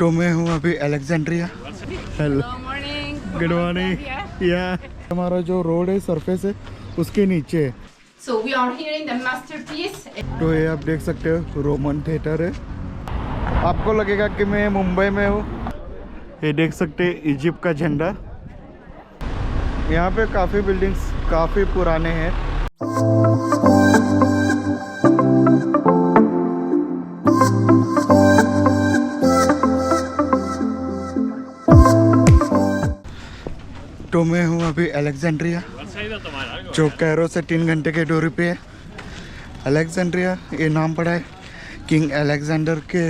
तो मैं हूँ अभी Alexandria. Hello, morning, good morning. या हमारा जो रोड है सरफेस है उसके नीचे है। So we are here in the masterpiece. तो ये आप देख सकते हो रोमन थिएटर है। आपको लगेगा कि मैं मुंबई में हूँ। ये देख सकते हैं इजिप्ट का झंडा। यहाँ पे काफ़ी बिल्डिंग्स काफ़ी पुराने हैं। तो मैं हूँ अभी अलेक्जेंड्रिया, जो कैरो से 3 घंटे के दूरी पे है। अलेक्जेंड्रिया ये नाम पड़ा है किंग अलेक्जेंडर के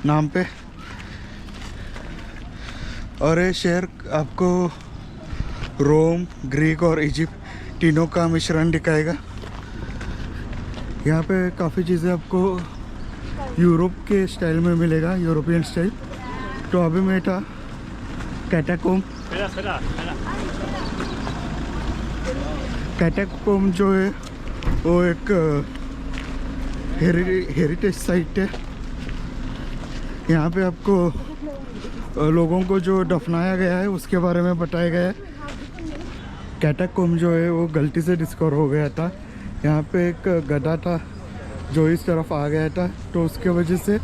नाम पे। और ये शहर आपको रोम, ग्रीक और इजिप्ट तीनों का मिश्रण दिखाएगा। यहाँ पे काफ़ी चीज़ें आपको यूरोप के स्टाइल में मिलेगा, यूरोपियन स्टाइल। तो अभी मैं था कैटाकोम। कैटाकोम जो है वो एक हेरिटेज साइट है। यहाँ पे आपको लोगों को जो दफनाया गया है उसके बारे में बताया गया है। कैटाकोम जो है वो गलती से डिस्कवर हो गया था। यहाँ पे एक गधा था जो इस तरफ आ गया था, तो उसके वजह से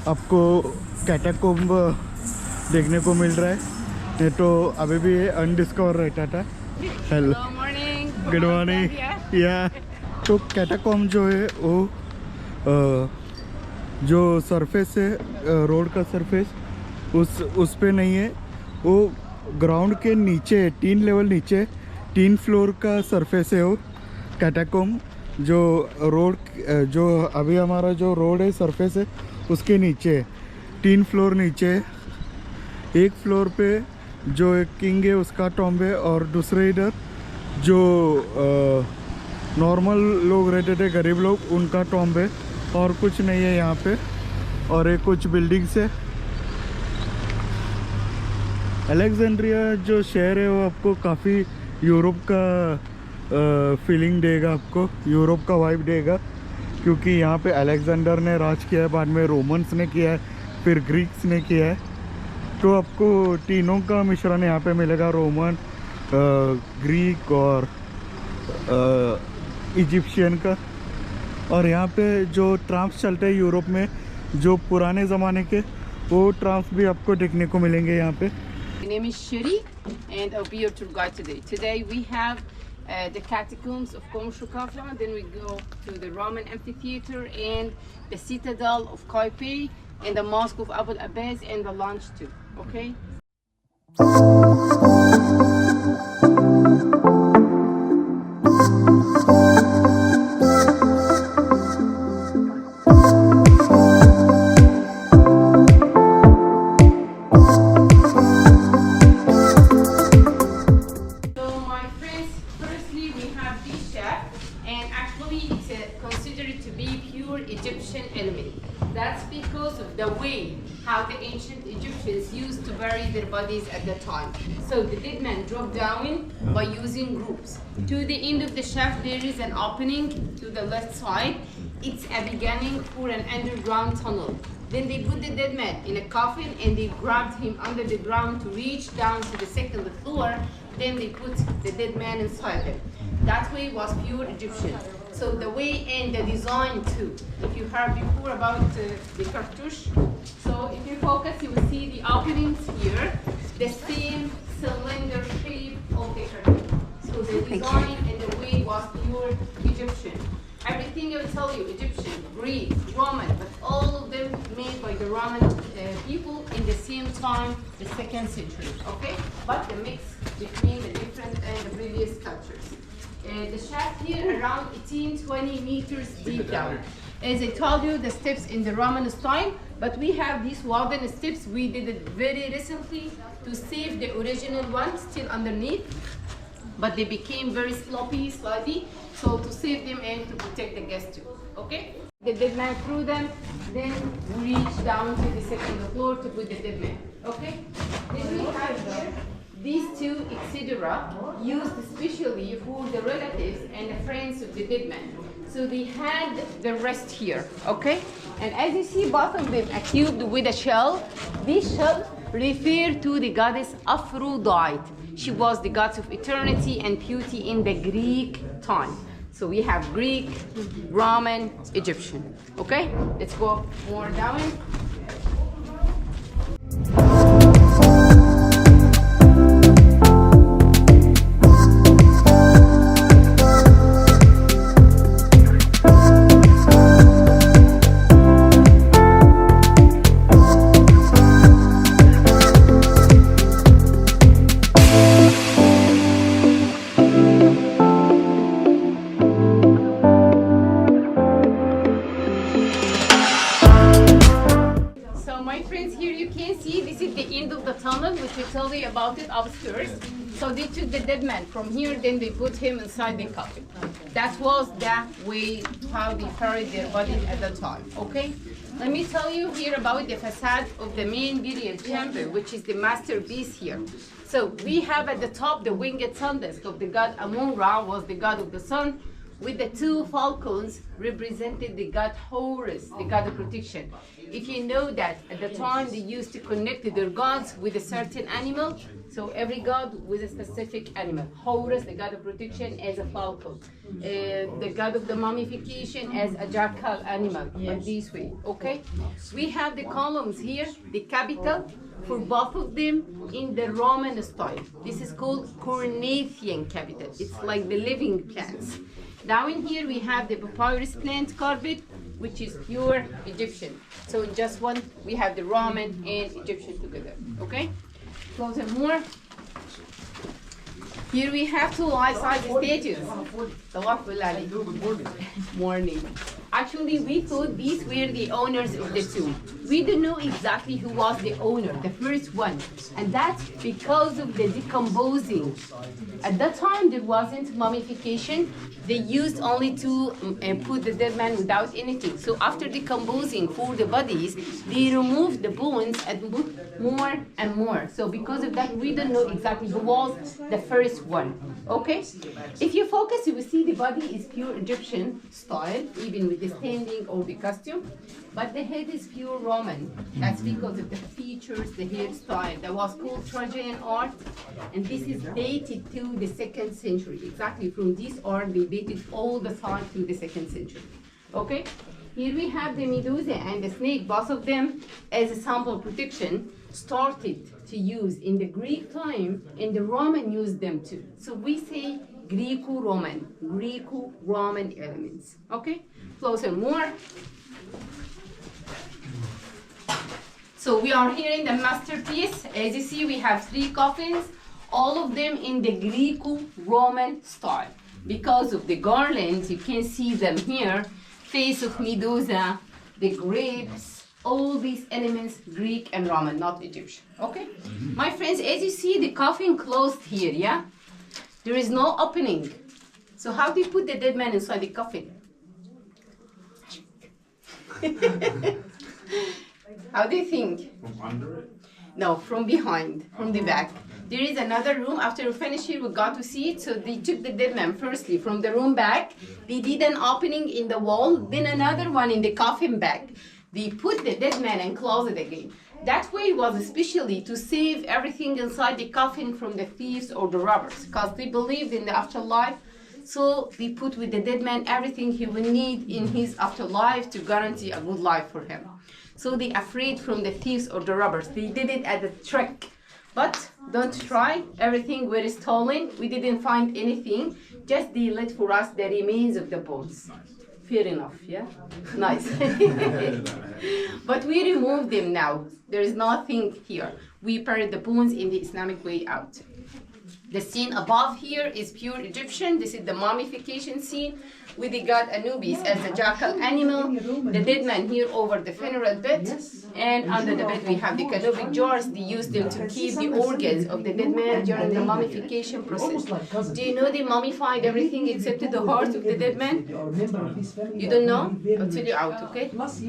आपको कैटाकोम देखने को मिल रहा है। नहीं तो अभी भी ये अनडिस्कवर रहता था। Hello, morning, good morning. या तो कैटाकोम जो है वो जो सरफेस है, रोड का सरफेस उस पे नहीं है। वो ग्राउंड के नीचे 3 लेवल नीचे 3 फ्लोर का सरफेस है वो कैटाकोम। जो रोड जो अभी हमारा जो रोड है सरफेस है उसके नीचे 3 फ्लोर नीचे। एक फ्लोर पे जो एक किंग है उसका टॉम्ब है, और दूसरे इधर जो नॉर्मल लोग रहते थे, गरीब लोग, उनका टॉम्ब है। और कुछ नहीं है यहाँ पे। और ये कुछ बिल्डिंग्स है। अलेक्जेंड्रिया जो शहर है वो आपको काफ़ी यूरोप का फीलिंग देगा, आपको यूरोप का वाइब देगा, क्योंकि यहाँ पे अलेक्जेंडर ने राज किया है, बाद में रोमन्स ने किया है, फिर ग्रीक्स ने किया है। तो आपको तीनों का मिश्रण यहाँ पे मिलेगा, रोमन, ग्रीक और इजिप्शियन का। और यहाँ पे जो ट्राम्स चलते हैं यूरोप में, जो पुराने ज़माने के, वो ट्राम्स भी आपको देखने को मिलेंगे यहाँ पे। My name is Shiri, and I'll be your tour guide today. Today we have the catacombs of Qom Shukafla, then we go to the Roman amphitheater and the citadel of Kaipi and the mosque of Abu Abbas and the lounge too. Okay? Egyptian element. That's because of the way how the ancient Egyptians used to bury their bodies at the time. So the dead man dropped down by using groups. To the end of the shaft there is an opening to the left side. It's a beginning for an underground tunnel. Then they put the dead man in a coffin and they grabbed him under the ground to reach down to the second floor. Then they put the dead man inside him. That way was pure Egyptian. So the way and the design too. If you heard before about the cartouche, so if you focus, you will see the openings here, the same cylinder shape of the cartouche. So the design and the way was pure Egyptian. Everything I will tell you, Egyptian, Greek, Roman, but all of them made by the Roman people in the same time, the 2nd century, okay? But the mix between the different and the previous cultures. The shaft here around 18-20 meters deep down. As I told you, the steps in the Roman style, but we have these wooden steps. We did it very recently to save the original ones still underneath, but they became very sloppy, so to save them and to protect the guests too, okay? The dead man threw them, then reach down to the 2nd floor to put the dead man, okay? Then we have here these 2 etcetera used especially for the relatives and the friends of the dead man. So they had the rest here, okay? And as you see, both of them are cubed with a shell. This shell refers to the goddess Aphrodite. She was the goddess of eternity and beauty in the Greek time. So we have Greek, Roman, Egyptian. Okay, let's go more down. Tell you about it upstairs. So they took the dead man from here, then they put him inside the coffin. That was the way how they buried their bodies at the time. Okay? Let me tell you here about the facade of the main burial chamber, which is the masterpiece here. So we have at the top the winged sun disk of the god Amun-Ra, was the god of the sun, with the two falcons represented the god Horus, the god of protection. If you know that at the time they used to connect their gods with a certain animal, so every god with a specific animal. Horus, the god of protection, as a falcon. The god of the mummification as a jackal animal, like this way, okay? We have the columns here, the capital, for both of them in the Roman style. This is called Corinthian capital. It's like the living plants. Down in here we have the papyrus plant carpet, which is pure Egyptian. So in just one, we have the Roman and Egyptian together, okay? Closer more. Here we have two life-size statues. Morning. Actually, we thought these were the owners of the tomb. We don't know exactly who was the owner, the first one. And that's because of the decomposing. At that time, there wasn't mummification. They used only to put the dead man without anything. So after decomposing for the bodies, they removed the bones and put more and more. So because of that, we don't know exactly who was the first one. Okay? If you focus, you will see the body is pure Egyptian style, even with the standing or the costume. But the head is pure Roman. That's because of the features, the hairstyle. That was called Trajan art. And this is dated to the 2nd century. Exactly from this art, they dated all the time to the 2nd century. Okay? Here we have the Medusa and the snake, both of them as a sample protection, started to use in the Greek time, and the Roman used them too. So we say Greco-Roman elements. Okay? Closer more. So we are here in the masterpiece. As you see, we have 3 coffins, all of them in the Greco-Roman style. Because of the garlands, you can see them here, face of Medusa, the grapes, all these elements, Greek and Roman, not Egyptian, okay? My friends, as you see, the coffin closed here, yeah? There is no opening. So how do you put the dead man inside the coffin? How do you think? From under it? No, from behind, from the back. There is another room. After we finish here, we got to see it. So they took the dead man firstly from the room back. They did an opening in the wall, then another one in the coffin back. They put the dead man and closed it again. That way was especially to save everything inside the coffin from the thieves or the robbers, because they believed in the afterlife. So they put with the dead man everything he will need in his afterlife to guarantee a good life for him. So they afraid from the thieves or the robbers. They did it as a trick. But don't try. Everything was stolen. We didn't find anything. Just they left for us the remains of the bones. Fair enough, yeah? Nice. But we removed them now. There is nothing here. We buried the bones in the Islamic way out. The scene above here is pure Egyptian. This is the mummification scene with the god Anubis as the jackal animal, the dead man here over the funeral bed, and under the bed we have the canopic jars. They use them to keep the organs of the dead man during the mummification process. Do you know they mummified everything except the heart of the dead man? You don't know? I'll tell you out, okay? Because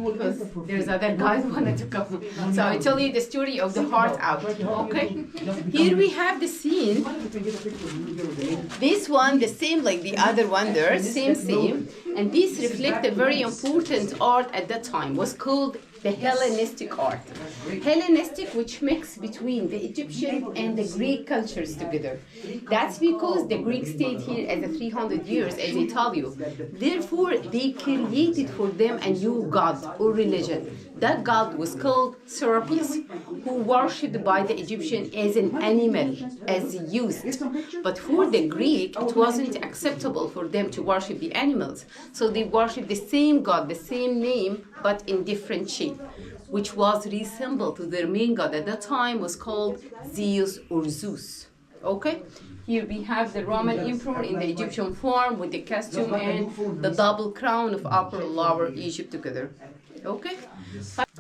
there's other guys who wanted to come. So I'll tell you the story of the heart out, okay? Here we have the scene This one, the same like the other one there, same. And this reflect a very important art at that time, was called the Hellenistic art. Hellenistic, which mix between the Egyptian and the Greek cultures together. That's because the Greeks stayed here as a 300 years, as I told you. Therefore, they created for them a new god or religion. That god was called Serapis, who worshipped by the Egyptian as an animal, as used. But for the Greek, it wasn't acceptable for them to worship the animals. So they worshipped the same god, the same name, but in different shape, which was resembled to their main god at that time, was called Zeus or Zeus. Okay? Here we have the Roman emperor in the Egyptian form with the costume and the double crown of Upper and Lower Egypt together. Okay?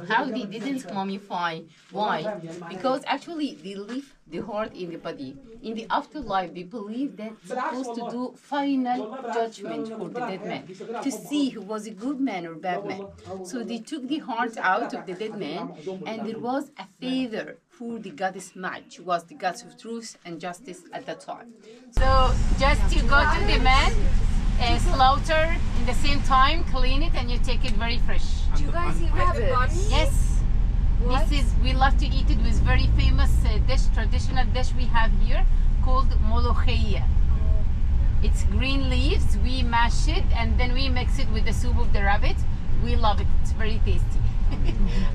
How they didn't mummify? Why? Because actually they leave the heart in the body. In the afterlife, they believe that they're supposed to do final judgment for the dead man, to see who was a good man or bad man. So they took the heart out of the dead man, and there was a favor for the goddess Maj, who was the goddess of truth and justice at that time. So just you go to the man, slaughter in the same time, clean it, and you take it very fresh. Do you guys eat rabbits? Yes. What? This is, we love to eat it with very famous traditional dish we have here called molokhia. It's green leaves, we mash it and then we mix it with the soup of the rabbit. We love it, it's very tasty.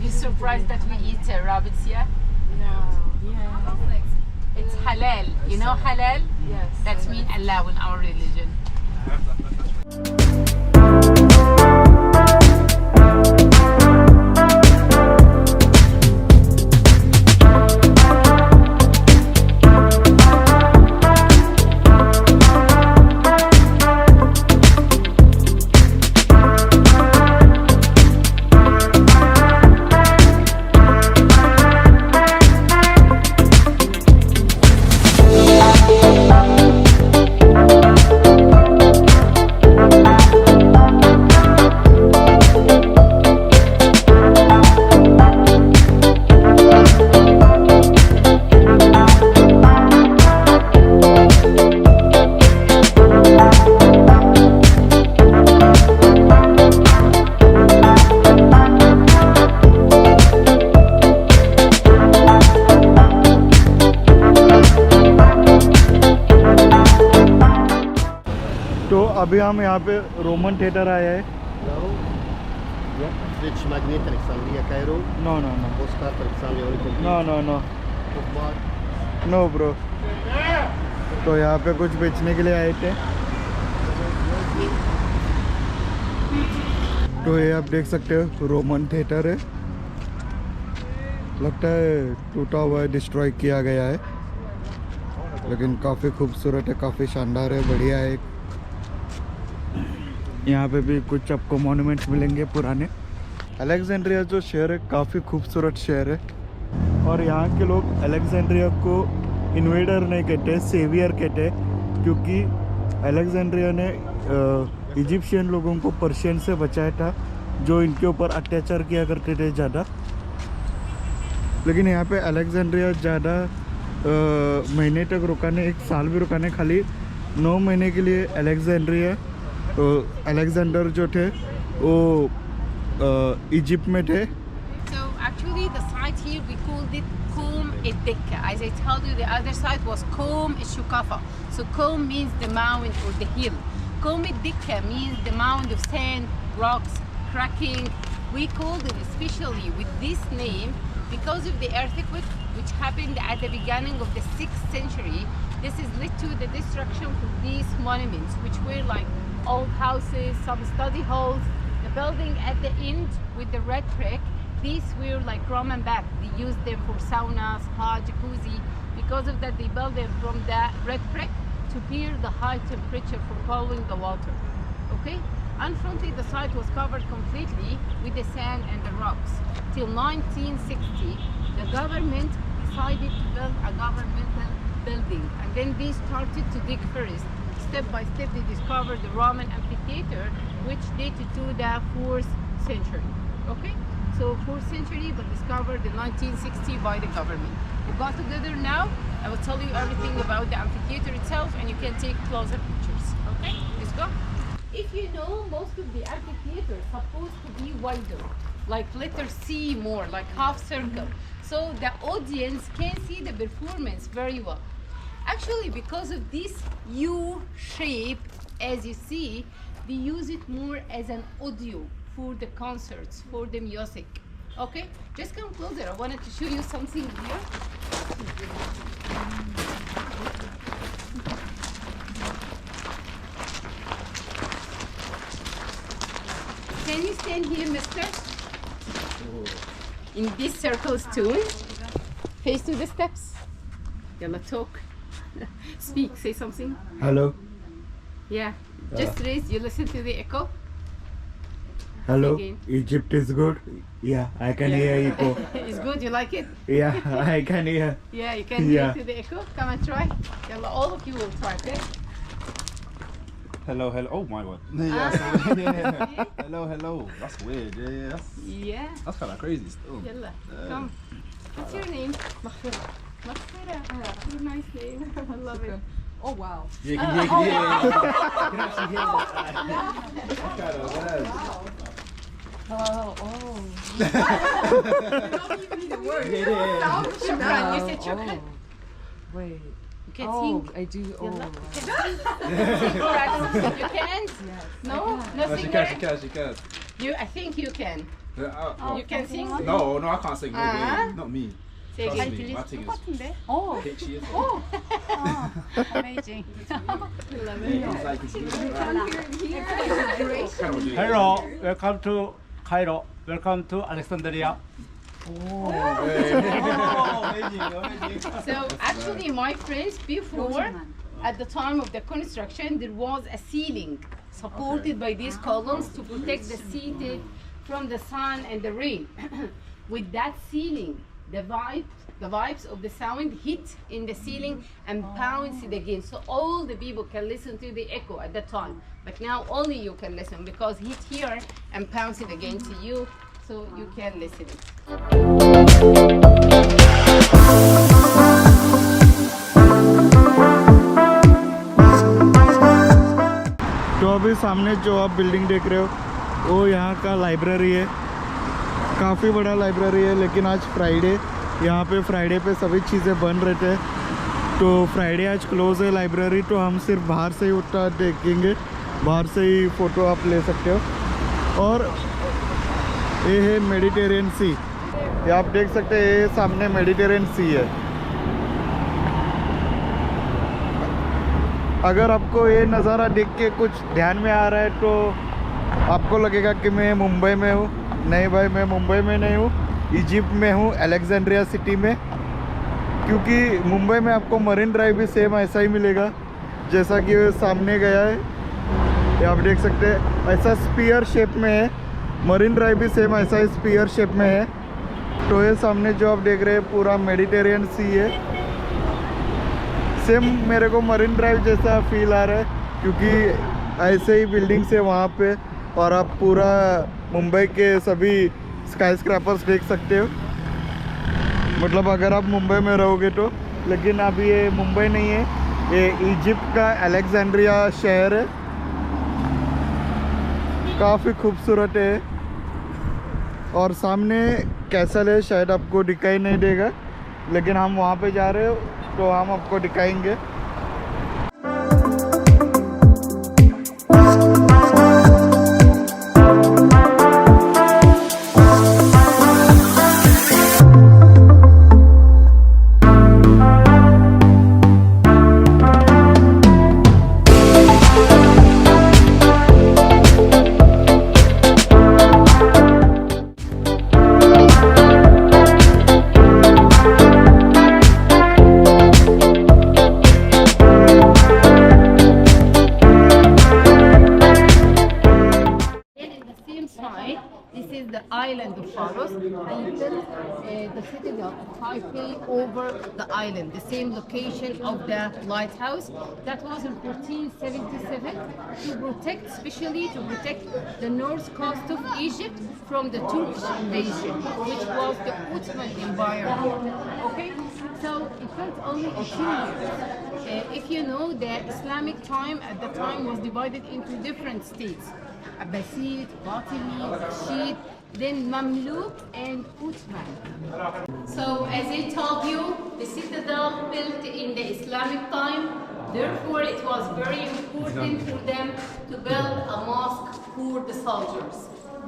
You're surprised that we eat rabbits here? Yeah. It's halal. You know halal? Yes. That means Allah in our religion. तो अभी हम यहाँ पे Roman theatre आए हैं. Which Magnet Alexandria, Cairo, no no no Postcard Alexandria, Oricon, no no no Bookmark. No bro. तो यहाँ पे कुछ बेचने के लिए आए थे. तो ये आप देख सकते हो रोमन थिएटर है. लगता है टूटा हुआ है, डिस्ट्रॉय किया गया है, लेकिन काफ़ी खूबसूरत है, काफ़ी शानदार है, बढ़िया है. यहाँ पे भी कुछ आपको मॉन्यूमेंट्स मिलेंगे पुराने. अलेक्जेंड्रिया जो शहर है काफ़ी खूबसूरत शहर है, और यहाँ के लोग अलेक्जेंड्रिया को इन्वेडर नहीं कहते, सेवियर कहते, क्योंकि अलेक्जेंड्रिया ने इजिप्शियन लोगों को पर्शियन से बचाया था, जो इनके ऊपर अत्याचार किया करते थे ज़्यादा. लेकिन यहाँ पे अलेक्जेंड्रिया ज़्यादा महीने तक रुका नहीं, 1 साल भी रुका नहीं, खाली 9 महीने के लिए अलेक्जेंडर जो थे वो इजिप्ट में थे. So actually the site here we called it Qom el-Dikka. As I told you, the other site was Qom el-Shukafa. So Qom means the mountain or the hill. Qom el-Dikka means the mound of sand, rocks, cracking. We called it especially with this name because of the earthquake which happened at the beginning of the 6th century. This is led to the destruction of these monuments, which were like old houses, some study halls. The building at the end with the red brick, these were like Roman bath. They used them for saunas, spa, jacuzzi. Because of that, they built them from the red brick to bear the high temperature for cooling the water. Okay? Unfortunately, the site was covered completely with the sand and the rocks. Till 1960, the government decided to build a governmental building, and then they started to dig first. Step by step, they discovered the Roman amphitheater, which dated to the 4th century. Okay, so 4th century, but discovered in 1960 by the government. We got together now. I will tell you everything about the amphitheater itself, and you can take closer pictures. Okay, let's go. If you know, most of the amphitheater is supposed to be wider, like letter C more, like half circle, so the audience can see the performance very well. Actually, because of this U shape, as you see, they use it more as an audio for the concerts, for the music. Okay, just come closer. I wanted to show you something here. Can you stand here, mister? In this circle's tune. Face to the steps. Yalla, talk. Speak, say something. Hello. Yeah. Just raise, you listen to the echo. Hello. Again. Egypt is good. Yeah, I can hear echo. It's good, you like it? Yeah, I can hear. Yeah, you can Yeah. hear to the echo. Come and try. Yalla, all of you will try, okay? Hello, hello. Oh my word. Hello, hello. That's weird. Yeah, Yeah. that's kind of crazy still. Yalla, come. What's your name? Maghfira. Maghfira. Your nice name. I love it. Oh wow. Yeah, can actually hear that. Oh, oh. Shukran. You said shukran. Wait. You can Oh, sing. I do. Oh. Yalla. Correct. You can't? Yes. No? No, No she singer? can, she can. You, I think you can. You can sing? No, I can't sing. No, Ah. not me. Say Trust again. me, my thing is Oh. pitchy. Amazing. It's like it's kind of Hello, welcome to Cairo. Welcome to Alexandria. So actually, my friends, before, at the time of the construction, there was a ceiling supported by these columns to protect the city from the sun and the rain. With that ceiling, the vibes of the sound hit in the ceiling and bounce it again. So all the people can listen to the echo at the time. But now only you can listen because hit here and bounce it again to you, so you can listen it. तो अभी सामने जो आप building देख रहे हो वो यहाँ का लाइब्रेरी है। काफ़ी बड़ा लाइब्रेरी है, लेकिन आज फ्राइडे, यहाँ पे फ्राइडे पे सभी चीज़ें बंद रहते हैं, तो फ्राइडे आज क्लोज है लाइब्रेरी। तो हम सिर्फ बाहर से ही उठा देखेंगे, बाहर से ही फ़ोटो आप ले सकते हो। और ये है मेडिटेरियन सी, ये आप देख सकते हैं, ये सामने मेडिटेरियन सी है। अगर आपको ये नज़ारा देख के कुछ ध्यान में आ रहा है तो आपको लगेगा कि मैं मुंबई में हूँ। नहीं भाई, मैं मुंबई में नहीं हूँ, इजिप्ट में हूँ, अलेक्जेंड्रिया सिटी में। क्योंकि मुंबई में आपको मरीन ड्राइव भी सेम ऐसा ही मिलेगा जैसा कि सामने गया है, ये आप देख सकते हैं, ऐसा स्पीयर शेप में है। मरीन ड्राइव भी सेम ऐसा ही स्पीयर शेप में है। तो ये सामने जो आप देख रहे हैं पूरा मेडिटेरियन सी है। सेम मेरे को मरीन ड्राइव जैसा फील आ रहा है, क्योंकि ऐसे ही बिल्डिंग्स है वहाँ पे, और आप पूरा मुंबई के सभी स्काई स्क्रैपर्स देख सकते हो। मतलब अगर आप मुंबई में रहोगे तो। लेकिन अभी ये मुंबई नहीं है, ये इजिप्ट का अलेक्जेंड्रिया शहर है। काफ़ी खूबसूरत है। और सामने कैसल है, शायद आपको दिखाई नहीं देगा, लेकिन हम वहाँ पे जा रहे हो तो हम आपको दिखाएंगे। island of Faros, and he built the citadel of Taipei over the island, the same location of the lighthouse. That was in 1477 to protect, especially to protect the north coast of Egypt from the Turkish invasion, which was the Ottoman Empire. Okay, so it felt only a few years. If you know, the Islamic time at the time was divided into different states: Abbasid, Fatimid, Rashid, then Mamluk and Ottoman. So as I told you, the citadel built in the Islamic time, therefore it was very important for them to build a mosque for the soldiers.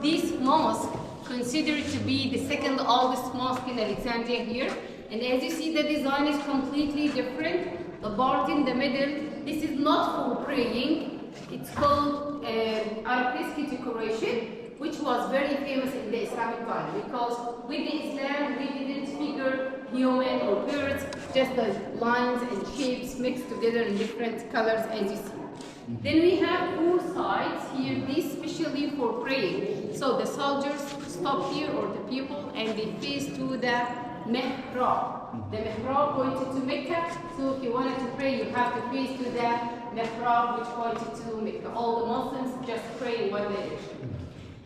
This mosque, considered to be the second oldest mosque in Alexandria here, and as you see, the design is completely different. The part in the middle, this is not for praying. It's called arabesque decoration, which was very famous in the Islamic time, because with the Islam we didn't figure human or birds, just the lines and shapes mixed together in different colors as you see. Then we have four sides here, this especially for praying. So the soldiers stop here, or the people, and they face to the mihrab. The mihrab pointed to Mecca, so if you wanted to pray, you have to face to the mihrab which pointed to Mecca. All the Muslims just pray in one direction.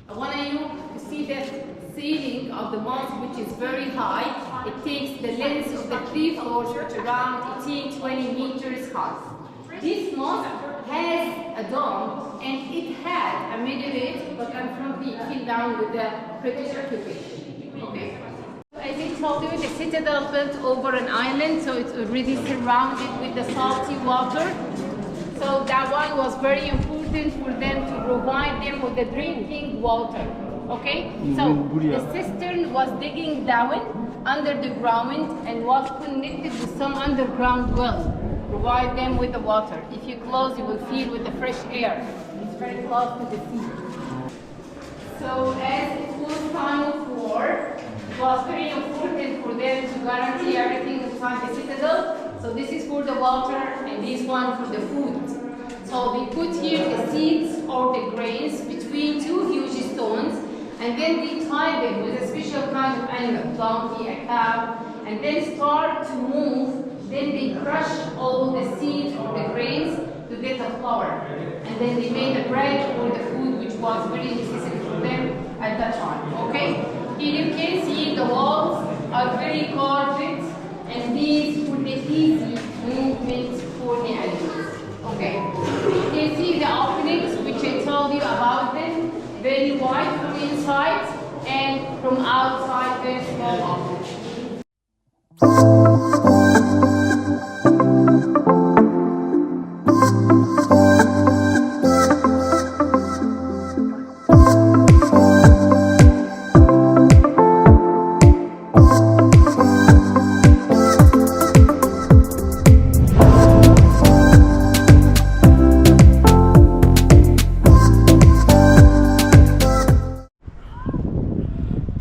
I want you to see the ceiling of the mosque, which is very high. It takes the length of the 3 floors, which are around 18-20 meters high. This mosque has a dome, and it had a minaret, but unfortunately it fell down with the British occupation. Okay. As I told you, the citadel built over an island, so it's already surrounded with the salty water. So that one was very important for them to provide them with the drinking water. Okay? So the cistern was digging down under the ground and was connected with some underground well. Provide them with the water. If you close, you will feel with the fresh air. It's very close to the sea. So as it was time of war, it was very important for them to guarantee everything inside the citadel. So this is for the water, and this one for the food. So they put here the seeds or the grains between two huge stones, and then they tie them with a special kind of animal, donkey, a cow, and then start to move. Then they crush all the seeds or the grains to get a flour. And then they made the bread or the food, which was very necessary for them at that time. Okay? Here you can see the walls are very carved, and these for the easy movement for the animals. Okay? You can see the openings, which I told you about them, very wide from inside, and from outside very small openings.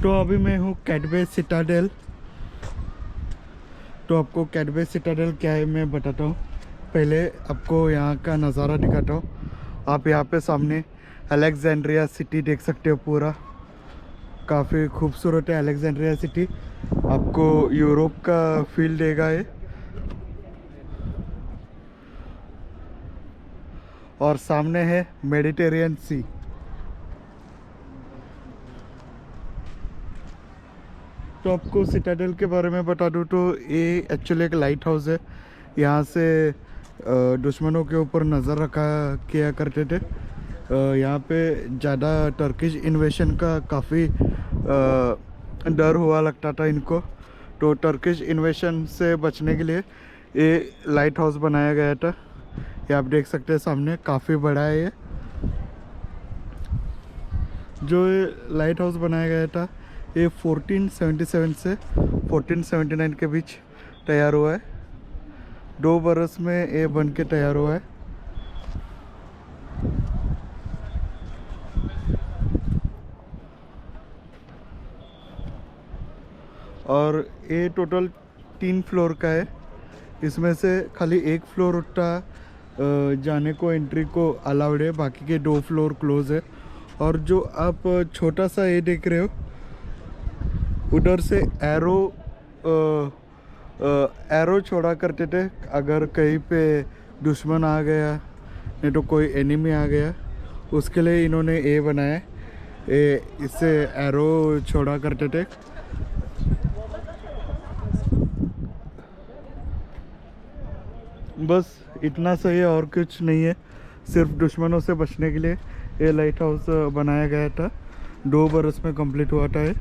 तो अभी मैं हूँ कैटबे Citadel. तो आपको कैटबे Citadel क्या है मैं बताता हूँ। पहले आपको यहाँ का नज़ारा दिखाता हूँ। आप यहाँ पे सामने अलेक्जेंड्रिया सिटी देख सकते हो। पूरा काफ़ी खूबसूरत है अलेक्जेंड्रिया सिटी। आपको यूरोप का फील देगा ये। और सामने है मेडिटेरियन सी। तो आपको सिटाडेल के बारे में बता दूँ तो ये एक्चुअली एक लाइट हाउस है। यहाँ से दुश्मनों के ऊपर नज़र रखा किया करते थे। यहाँ पे ज़्यादा टर्किश इन्वेशन का काफ़ी डर हुआ लगता था इनको। तो टर्किश इन्वेशन से बचने के लिए ये लाइट हाउस बनाया गया था। ये आप देख सकते हैं सामने, काफ़ी बड़ा है ये। जो ये लाइट हाउस बनाया गया था ये 1477 से 1479 के बीच तैयार हुआ है। 2 बरस में ये बन के तैयार हुआ है। और ये टोटल 3 फ्लोर का है। इसमें से खाली 1 फ्लोर उठता जाने को, एंट्री को अलाउड है, बाकी के 2 फ्लोर क्लोज है। और जो आप छोटा सा ये देख रहे हो उधर से एरो छोड़ा करते थे अगर कहीं पे दुश्मन आ गया, नहीं तो कोई एनिमी आ गया, उसके लिए इन्होंने ये बनाया। इससे एरो छोड़ा करते थे। बस इतना सही है, और कुछ नहीं है। सिर्फ दुश्मनों से बचने के लिए ये लाइट हाउस बनाया गया था। 2 बरस में कंप्लीट हुआ था ये।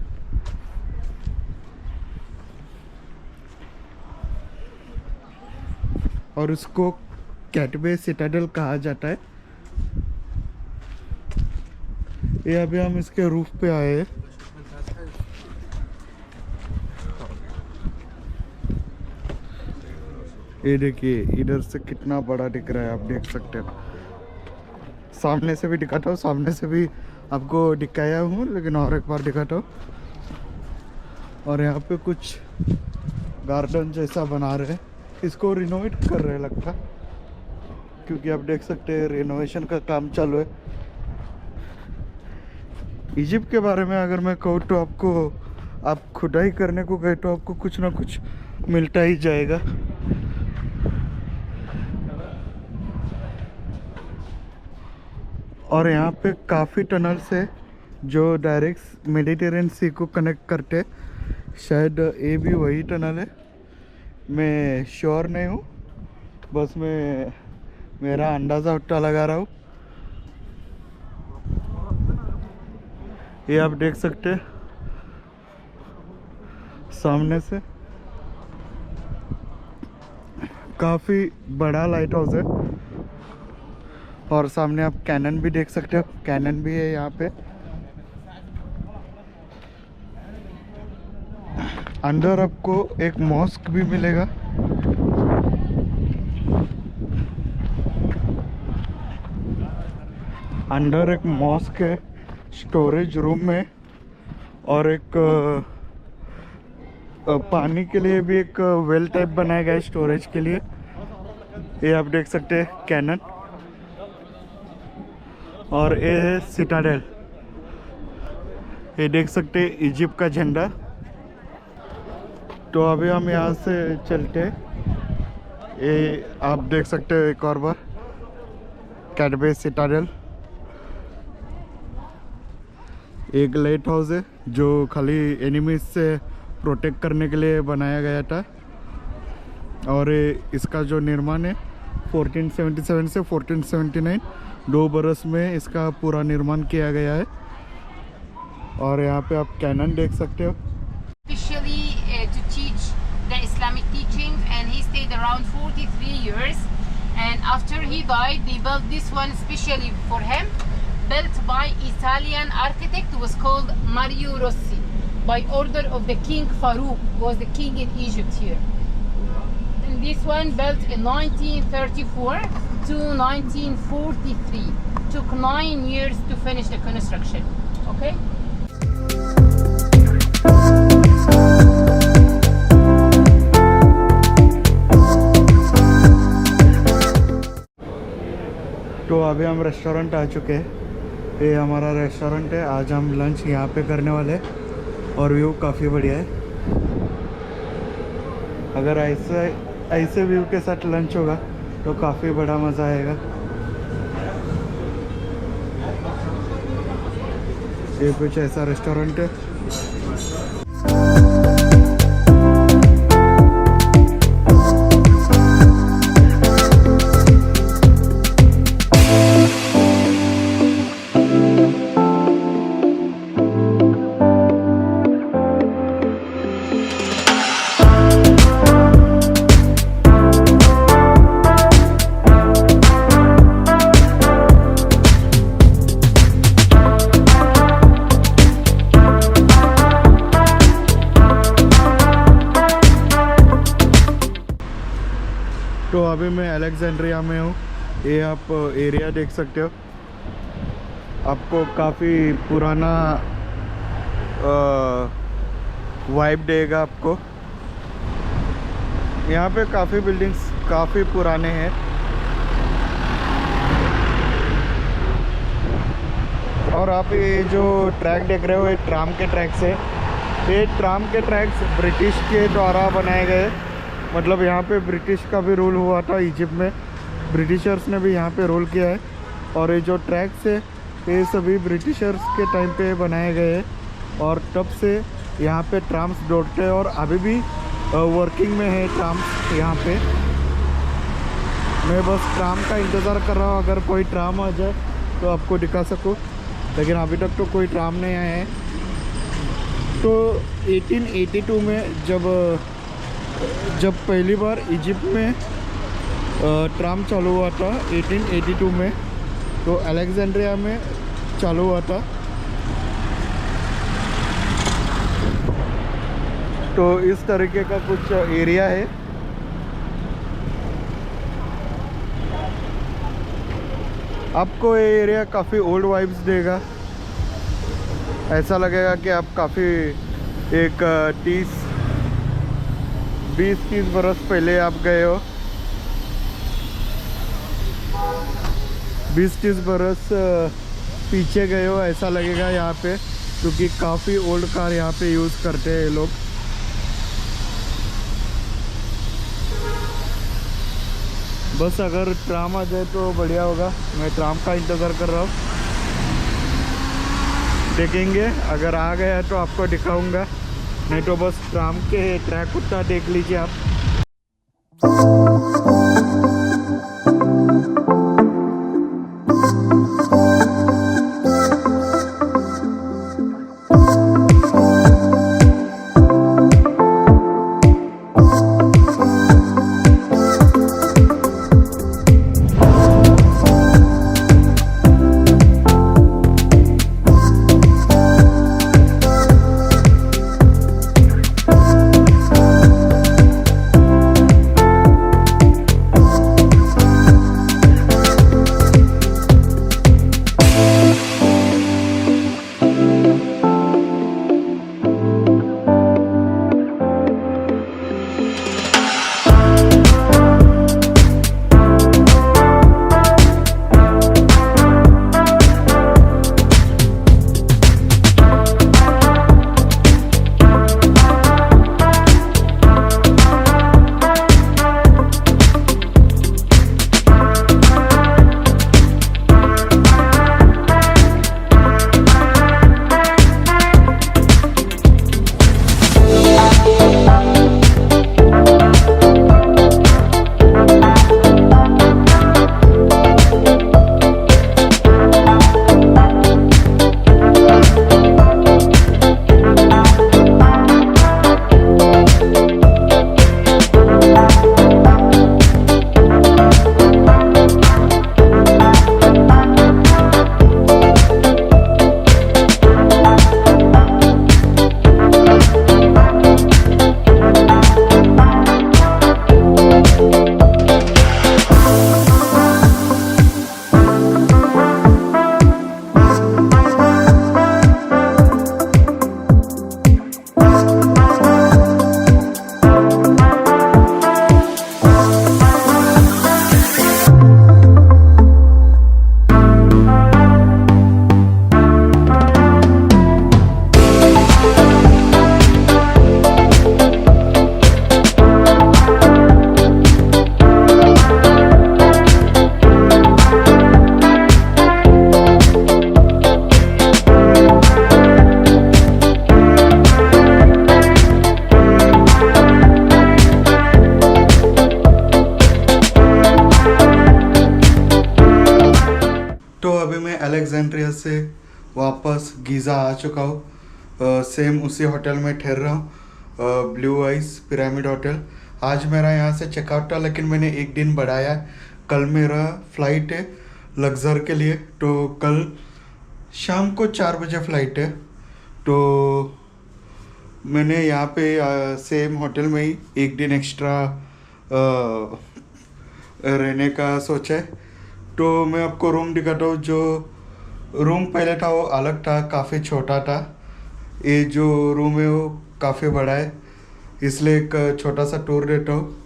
और इसको कैटबे सिटाडेल कहा जाता है। ये अभी हम इसके रूफ पे आए हैं। ये देखिए इधर से कितना बड़ा दिख रहा है, आप देख सकते हो। सामने से भी दिखाता हूँ, सामने से भी आपको दिखाया हूँ, लेकिन और एक बार दिखाता हूँ। और यहाँ पे कुछ गार्डन जैसा बना रहे हैं, इसको रिनोवेट कर रहे हैं लगता, क्योंकि आप देख सकते हैं रिनोवेशन का काम चालू है। इजिप्ट के बारे में अगर मैं कहूँ तो आपको, आप खुदाई करने को गए तो आपको कुछ ना कुछ मिलता ही जाएगा। और यहाँ पे काफ़ी टनल्स है जो डायरेक्ट मेडिटेरियन सी को कनेक्ट करते। शायद ये भी वही टनल है, मैं श्योर नहीं हूँ, बस मैं मेरा अंदाज़ा उठा लगा रहा हूँ। ये आप देख सकते हैं सामने से, काफ़ी बड़ा लाइट हाउस है। और सामने आप कैनन भी देख सकते हो, कैनन भी है यहाँ पे। अंदर आपको एक मॉस्क भी मिलेगा। अंदर एक मॉस्क है, स्टोरेज रूम में, और एक पानी के लिए भी एक वेल टाइप बनाया गया है स्टोरेज के लिए। ये आप देख सकते हैं कैनन। और ये है सिटाडेल, ये देख सकते हैं इजिप्ट का झंडा। तो अभी हम यहाँ से चलते, ये आप देख सकते हो एक और बार कैटबे सिटाडेल। एक लाइट हाउस है जो खाली एनिमीज से प्रोटेक्ट करने के लिए बनाया गया था। और इसका जो निर्माण है 1477 से 1479, 2 बरस में इसका पूरा निर्माण किया गया है। और यहाँ पे आप कैनन देख सकते हो। Officially to teach the Islamic teachings, and he stayed around 43 years. And after he died, they built this one specially for him, built by Italian architect who was called Mario Rossi, by order of the King Farouk, who was the king in Egypt here. And this one built in 1934 to 1943. Took 9 years to finish the construction. Okay. तो अभी हम restaurant आ चुके हैं। ये हमारा restaurant है। आज हम लंच यहाँ पे करने वाले हैं और व्यू काफ़ी बढ़िया है। अगर ऐसे व्यू के साथ लंच होगा तो काफ़ी बड़ा मज़ा आएगा। ये कुछ ऐसा रेस्टोरेंट है। तो अभी मैं अलेक्जेंड्रिया में हूँ। ये आप एरिया देख सकते हो, आपको काफ़ी पुराना वाइब देगा आपको। यहाँ पे काफ़ी बिल्डिंग्स काफ़ी पुराने हैं। और आप ये जो ट्रैक देख रहे हो, ये ट्राम के ट्रैक से ये ट्राम के ट्रैक्स ब्रिटिश के द्वारा बनाए गए, मतलब यहाँ पे ब्रिटिश का भी रूल हुआ था इजिप्ट में, ब्रिटिशर्स ने भी यहाँ पे रूल किया है। और ये जो ट्रैक्स है ये सभी ब्रिटिशर्स के टाइम पे बनाए गए हैं और तब से यहाँ पे ट्राम्स दौड़ते हैं और अभी भी वर्किंग में है ट्राम्स यहाँ पे। मैं बस ट्राम का इंतज़ार कर रहा हूँ, अगर कोई ट्राम आ जाए तो आपको दिखा सकूँ, लेकिन अभी तक तो कोई ट्राम नहीं आया है। तो 1882 में जब पहली बार इजिप्ट में ट्राम चालू हुआ था 1882 में, तो अलेक्जेंड्रिया में चालू हुआ था। तो इस तरीके का कुछ एरिया है। आपको ये एरिया काफ़ी ओल्ड वाइब्स देगा, ऐसा लगेगा कि आप काफ़ी एक 20-30 बरस पहले आप गए हो, 20-30 बरस पीछे गए हो ऐसा लगेगा यहाँ पे, क्योंकि काफ़ी ओल्ड कार यहाँ पे यूज़ करते हैं लोग। बस अगर ट्राम आ जाए तो बढ़िया होगा, मैं ट्राम का इंतज़ार कर रहा हूँ। देखेंगे, अगर आ गया तो आपको दिखाऊंगा, नहीं तो बस ट्राम के ट्रैक उतना देख लीजिए आप। अलेक्जेंड्रिया से वापस गीज़ा आ चुका हूँ। सेम उसी होटल में ठहर रहा हूँ, ब्लू आइस पिरामिड होटल। आज मेरा यहाँ से चेकआउट था, लेकिन मैंने एक दिन बढ़ाया। कल मेरा फ़्लाइट है लग्जर के लिए, तो कल शाम को 4 बजे फ़्लाइट है। तो मैंने यहाँ पे सेम होटल में ही एक दिन एक्स्ट्रा रहने का सोचा है। तो मैं आपको रूम दिखाता हूँ। जो रूम पहले था वो अलग था, काफ़ी छोटा था। ये जो रूम है वो काफ़ी बड़ा है, इसलिए एक छोटा सा टूर देता हूँ।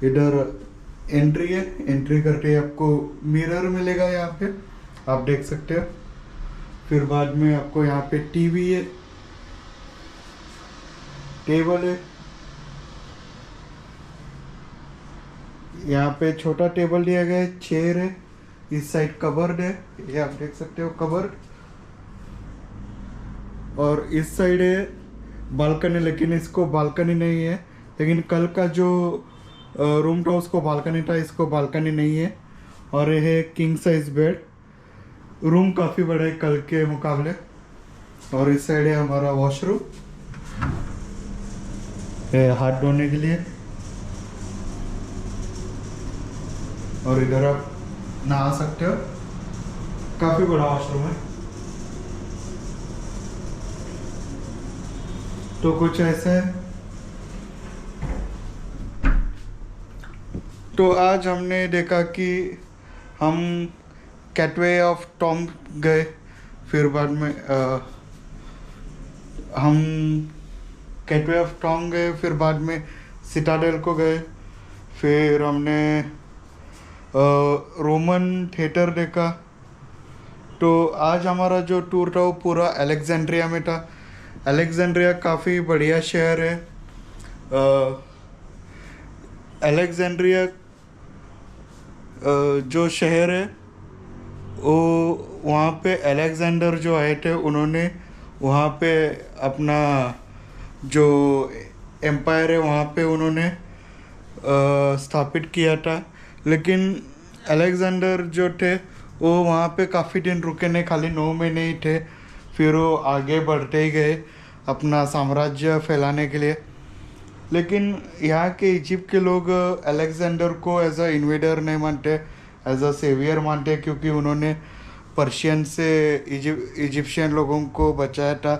इधर एंट्री है, एंट्री करके आपको मिरर मिलेगा, यहाँ पे आप देख सकते हो। फिर बाद में आपको यहाँ पे टीवी है, टेबल है, यहाँ पे छोटा टेबल दिया गया है, चेयर है, इस साइड कबर्ड है, ये आप देख सकते हो कबर्ड, और इस साइड है बालकनी, लेकिन इसको बालकनी नहीं है, लेकिन कल का जो रूम था उसको बालकनी था, इसको बालकनी नहीं है। और ये है किंग साइज बेड, रूम काफ़ी बड़ा है कल के मुकाबले। और इस साइड है हमारा वॉशरूम, हाथ धोने के लिए, और इधर आप नहा सकते हो, काफ़ी बड़ा वॉशरूम है। तो कुछ ऐसा है। तो आज हमने देखा कि हम कैटवे ऑफ टॉम गए, फिर बाद में हम कैटवे ऑफ टॉम गए, फिर बाद में सिटाडेल को गए, फिर हमने रोमन थिएटर देखा। तो आज हमारा जो टूर था वो पूरा अलेक्जेंड्रिया में था। अलेक्जेंड्रिया काफ़ी बढ़िया शहर है। अलेक्जेंड्रिया जो शहर है वो, वहाँ पे अलेक्जेंडर जो आए थे उन्होंने वहाँ पे अपना जो एम्पायर है वहाँ पे उन्होंने स्थापित किया था। लेकिन अलेक्जेंडर जो थे वो वहाँ पे काफ़ी दिन रुके नहीं, खाली 9 महीने ही थे, फिर वो आगे बढ़ते ही गए अपना साम्राज्य फैलाने के लिए। लेकिन यहाँ के इजिप्ट के लोग अलेक्जेंडर को एज अ इन्वेडर नहीं मानते, एज अ सेवियर मानते, क्योंकि उन्होंने पर्शियन से इजिप्शियन लोगों को बचाया था।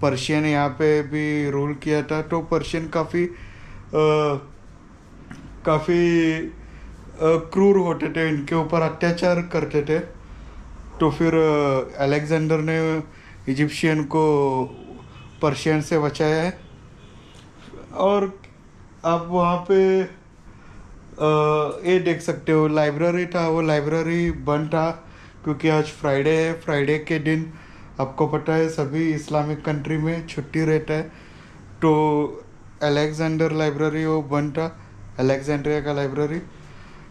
पर्शियन यहाँ पे भी रूल किया था, तो पर्शियन काफ़ी क्रूर होते थे, इनके ऊपर अत्याचार करते थे। तो फिर अलेक्जेंडर ने इजिप्शियन को पर्शियन से बचाया है। और आप वहाँ पे ये देख सकते हो लाइब्रेरी था, वो लाइब्रेरी बंद था क्योंकि आज फ्राइडे है। फ्राइडे के दिन आपको पता है सभी इस्लामिक कंट्री में छुट्टी रहता है, तो अलेक्जेंडर लाइब्रेरी वो बंद था, अलेक्जेंड्रिया का लाइब्रेरी।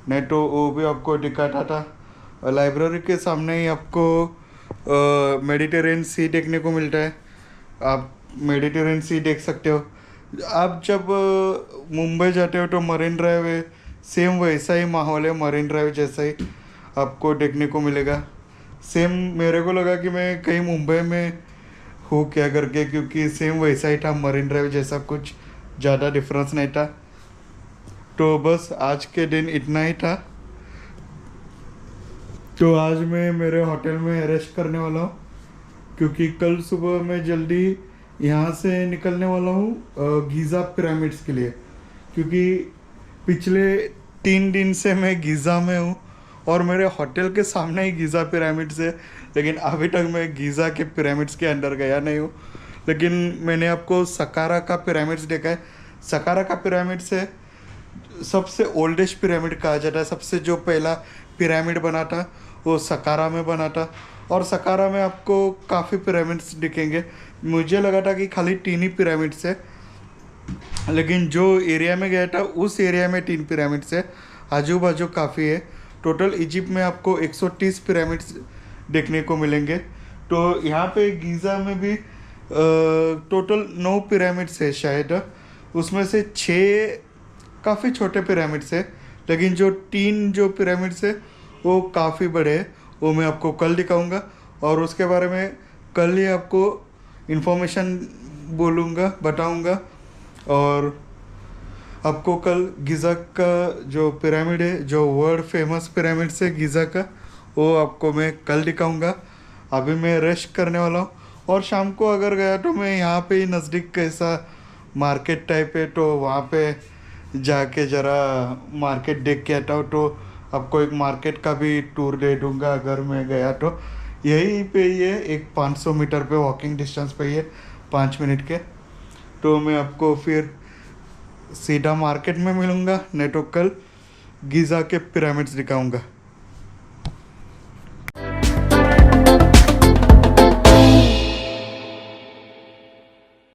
नहीं तो वो भी आपको दिखाता था। लाइब्रेरी के सामने ही आपको मेडिटेरियन सी देखने को मिलता है, आप मेडिटेरियन सी देख सकते हो। आप जब मुंबई जाते हो तो मरीन ड्राइव है, सेम वैसा ही माहौल है, मरीन ड्राइव जैसा ही आपको देखने को मिलेगा। सेम मेरे को लगा कि मैं कहीं मुंबई में हूँ क्या करके, क्योंकि सेम वैसा ही था मरीन ड्राइव जैसा, कुछ ज़्यादा डिफरेंस नहीं था। तो बस आज के दिन इतना ही था। तो आज मैं मेरे होटल में अरेस्ट करने वाला हूँ, क्योंकि कल सुबह मैं जल्दी यहाँ से निकलने वाला हूँ गीज़ा पिरामिड्स के लिए, क्योंकि पिछले 3 दिन से मैं गीज़ा में हूँ और मेरे होटल के सामने ही गीज़ा पिरामिड्स है, लेकिन अभी तक मैं गीज़ा के पिरामिड्स के अंदर गया नहीं हूँ। लेकिन मैंने आपको सकारा का पिरामिड्स देखा है। सकारा का पिरामिड्स है सबसे ओल्डेस्ट पिरामिड कहा जाता है। सबसे जो पहला पिरामिड बना था वो सकारा में बना था, और सकारा में आपको काफ़ी पिरामिड्स दिखेंगे। मुझे लगा था कि खाली 3 ही पिरामिड्स है, लेकिन जो एरिया में गया था उस एरिया में 3 पिरामिड्स है, आजू बाजू काफ़ी है। टोटल इजिप्ट में आपको 130 पिरामिड्स देखने को मिलेंगे। तो यहाँ पे गीज़ा में भी टोटल 9 पिरामिड्स है शायद, उसमें से 6 काफ़ी छोटे पिरामिड्स है, लेकिन जो 3 जो पिरामिड्स है वो काफ़ी बड़े हैं। वो मैं आपको कल दिखाऊंगा, और उसके बारे में कल ही आपको इन्फॉर्मेशन बताऊंगा। और आपको कल गीज़ा का जो पिरामिड है, जो वर्ल्ड फेमस पिरामिड से गीज़ा का, वो आपको मैं कल दिखाऊंगा। अभी मैं रेस्ट करने वाला हूँ, और शाम को अगर गया तो मैं यहाँ पे ही नज़दीक कैसा मार्केट टाइप है, तो वहाँ पे जाके ज़रा मार्केट देख के आता हूँ। तो आपको एक मार्केट का भी टूर दे दूँगा अगर मैं गया तो। यहीं पे ही है, एक 500 मीटर पे वॉकिंग डिस्टेंस पे ही है, 5 मिनट के। तो मैं आपको फिर सीधा मार्केट में मिलूँगा, नहीं तो कल गीज़ा के पिरामिड्स दिखाऊँगा।